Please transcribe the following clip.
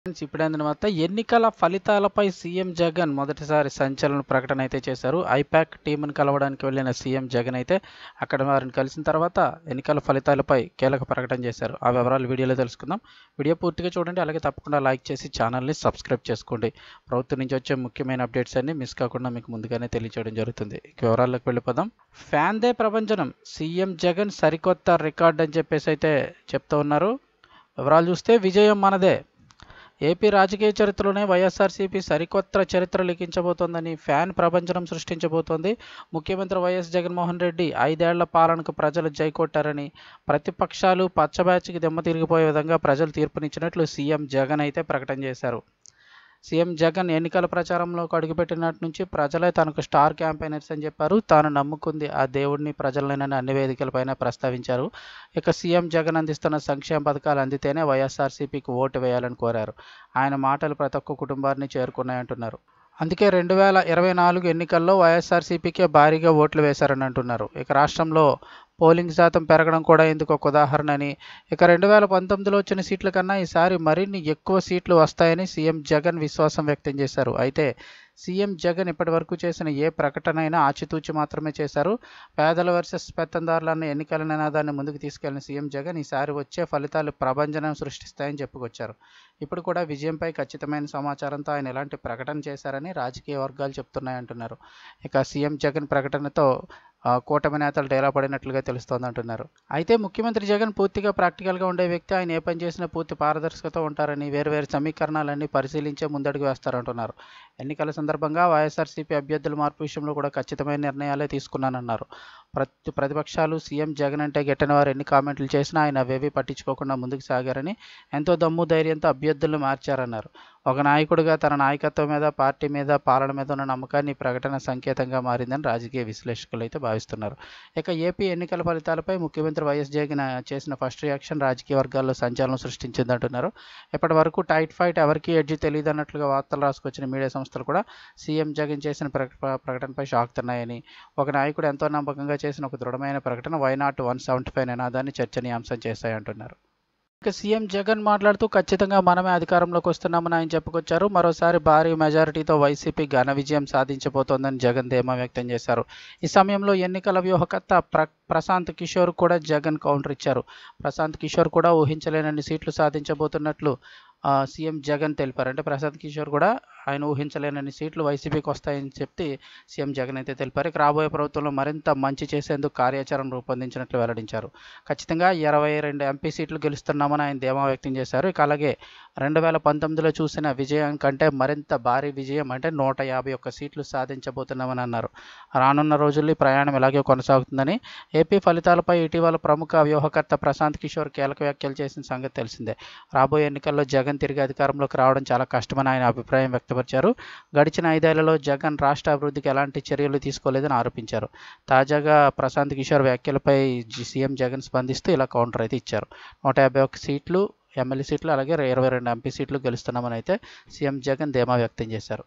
ఇప్పుడే అందిన వార్త. ఎన్నికల ఫలితాలపై సీఎం జగన్ మొదటిసారి సంచలన ప్రకటన అయితే చేశారు. ఐపాక్ టీంను కలవడానికి వెళ్ళిన సీఎం జగన్ అయితే అక్కడ వారిని కలిసిన తర్వాత ఎన్నికల ఫలితాలపై కీలక ప్రకటన చేశారు. ఆ వివరాలు వీడియోలో తెలుసుకుందాం. వీడియో పూర్తిగా చూడండి. అలాగే తప్పకుండా లైక్ చేసి ఛానల్ని సబ్స్క్రైబ్ చేసుకోండి. ప్రభుత్వం నుంచి వచ్చే ముఖ్యమైన అప్డేట్స్ అన్ని మిస్ కాకుండా మీకు ముందుగానే తెలియజేయడం జరుగుతుంది. వివరాల్లోకి వెళ్ళిపోదాం. ఫ్యాన్ దే ప్రభంజనం, సీఎం జగన్ సరికొత్త రికార్డ్ అని చెప్పేసి అయితే చెప్తూ ఉన్నారు. వివరాలు చూస్తే విజయం మనదే. ఏపీ రాజకీయ చరిత్రలోనే వైఎస్ఆర్సీపీ సరికొత్త చరిత్ర లిఖించబోతోందని, ఫ్యాన్ ప్రభంజనం సృష్టించబోతోంది. ముఖ్యమంత్రి వైఎస్ జగన్మోహన్ రెడ్డి 5 ఏళ్ల పాలనకు ప్రజలు జై కొట్టారని, ప్రతిపక్షాలు పచ్చబ్యాచ్కి దిమ్మ తిరిగిపోయే విధంగా ప్రజలు తీర్పునిచ్చినట్లు సీఎం జగన్ అయితే ప్రకటన చేశారు. సీఎం జగన్ ఎన్నికల ప్రచారంలోకి అడుగుపెట్టినట్టు నుంచి ప్రజలే తనకు స్టార్ క్యాంపెయినర్స్ అని చెప్పారు. తాను నమ్ముకుంది ఆ దేవుడిని, ప్రజలనని అన్ని వేదికలపైన ప్రస్తావించారు. ఇక సీఎం జగన్ అందిస్తున్న సంక్షేమ పథకాలు అందితేనే వైఎస్ఆర్సీపీకి ఓటు వేయాలని కోరారు. ఆయన మాటలు ప్రతి ఒక్క కుటుంబాన్ని చేరుకున్నాయంటున్నారు. అందుకే 2024 ఎన్నికల్లో వైఎస్ఆర్సీపీకే భారీగా ఓట్లు వేశారని అంటున్నారు. ఇక రాష్ట్రంలో పోలింగ్ శాతం పెరగడం కూడా ఇందుకు ఒక ఉదాహరణ అని, ఇక 2019లో వచ్చిన సీట్ల కన్నా ఈసారి మరిన్ని ఎక్కువ సీట్లు వస్తాయని సీఎం జగన్ విశ్వాసం వ్యక్తం చేశారు. అయితే సీఎం జగన్ ఇప్పటివరకు చేసిన ఏ ప్రకటనైనా ఆచితూచి మాత్రమే చేశారు. పేదల వర్సెస్ పెత్తందారులన్న ఎన్నికల నినాదాన్ని ముందుకు తీసుకెళ్లిన సీఎం జగన్ ఈసారి వచ్చే ఫలితాలు ప్రభంజనం సృష్టిస్తాయని చెప్పుకొచ్చారు. ఇప్పుడు కూడా విజయంపై ఖచ్చితమైన సమాచారంతో ఆయన ఎలాంటి ప్రకటన చేశారని రాజకీయ వర్గాలు చెప్తున్నాయంటున్నారు. ఇక సీఎం జగన్ ప్రకటనతో కూటమి నేతలు డేలా పడినట్లుగా తెలుస్తోందంటున్నారు. అయితే ముఖ్యమంత్రి జగన్ పూర్తిగా ప్రాక్టికల్గా ఉండే వ్యక్తి. ఆయన ఏ పని చేసినా పూర్తి పారదర్శకత ఉంటారని, వేరువేరు సమీకరణాలన్నీ పరిశీలించే ముందడుగు వేస్తారంటున్నారు. ఎన్నికల సందర్భంగా వైఎస్ఆర్సీపీ అభ్యర్థుల మార్పు విషయంలో కూడా ఖచ్చితమైన నిర్ణయాలే తీసుకున్నానన్నారు. ప్రతిపక్షాలు సీఎం జగన్ అంటే గిట్టని వారు ఎన్ని కామెంట్లు చేసినా ఆయన అవేవీ పట్టించుకోకుండా ముందుకు సాగారని, ఎంతో దమ్ము ధైర్యంతో అభ్యర్థులను మార్చారన్నారు. ఒక నాయకుడిగా తన నాయకత్వం మీద, పార్టీ మీద, పాలన మీద ఉన్న నమ్మకాన్ని ప్రకటన సంకేతంగా మారిందని రాజకీయ విశ్లేషకులు అయితే భావిస్తున్నారు. ఇక ఏపీ ఎన్నికల ఫలితాలపై ముఖ్యమంత్రి వైఎస్ జగన్ చేసిన ఫస్ట్ రియాక్షన్ రాజకీయ వర్గాల్లో సంచలనం సృష్టించిందంటున్నారు. ఇప్పటి వరకు టైట్ ఫైట్ ఎవరికీ ఎడ్జి తెలియదు అన్నట్లుగా వార్తలు రాసుకొచ్చిన మీడియా సంస్థలు కూడా సీఎం జగన్ చేసిన ప్రకటనపై షాక్ తిన్నాయని, ఒక నాయకుడు ఎంతో నమ్మకంగా చేసిన ఒక దృఢమైన ప్రకటన వై నాట్ 175 నినాదాన్ని చర్చనీయాంశం చేశాయంటున్నారు. ఇక సీఎం జగన్ మాట్లాడుతూ ఖచ్చితంగా మనమే అధికారంలోకి వస్తున్నామని ఆయన చెప్పుకొచ్చారు. మరోసారి భారీ మెజారిటీతో వైసీపీ ఘన విజయం సాధించబోతోందని జగన్ ధీమా వ్యక్తం చేశారు. ఈ సమయంలో ఎన్నికల వ్యూహకర్త ప్రశాంత్ కిషోర్ కూడా జగన్ కౌంటర్ ఇచ్చారు. ప్రశాంత్ కిషోర్ కూడా ఊహించలేనన్ని సీట్లు సాధించబోతున్నట్లు సీఎం జగన్ తెలిపారు. అంటే ప్రశాంత్ కిషోర్ కూడా ఆయన ఊహించలేనన్ని సీట్లు వైసీపీకి వస్తాయని చెప్పి సీఎం జగన్ అయితే తెలిపారు. ఇక రాబోయే ప్రభుత్వంలో మరింత మంచి చేసేందుకు కార్యాచరణ రూపొందించినట్లు వెల్లడించారు. ఖచ్చితంగా 22 ఎంపీ సీట్లు గెలుస్తున్నామని ఆయన ధీమా వ్యక్తం చేశారు. ఇక అలాగే 2019లో చూసిన విజయం కంటే మరింత భారీ విజయం అంటే 151 సీట్లు సాధించబోతున్నామని అన్నారు. రానున్న రోజుల్లో ప్రయాణం ఇలాగే కొనసాగుతుందని, ఏపీ ఫలితాలపై ఇటీవల ప్రముఖ వ్యూహకర్త ప్రశాంత్ కిషోర్ కీలక వ్యాఖ్యలు చేసిన సంగతి తెలిసిందే. రాబోయే ఎన్నికల్లో జగన్ తిరిగి అధికారంలోకి రావడం చాలా కష్టమని ఆయన అభిప్రాయం వ్యక్తపరిచారు. గడిచిన 5 ఏళ్లలో జగన్ రాష్ట్ర అభివృద్ధికి ఎలాంటి చర్యలు తీసుకోలేదని ఆరోపించారు. తాజాగా ప్రశాంత్ కిషోర్ వ్యాఖ్యలపై సీఎం జగన్ స్పందిస్తూ ఇలా కౌంటర్ అయితే ఇచ్చారు. 151 సీట్లు ఎమ్మెల్యే సీట్లు అలాగే 22 ఎంపీ సీట్లు గెలుస్తున్నామని అయితే సీఎం జగన్ ధీమా వ్యక్తం చేశారు.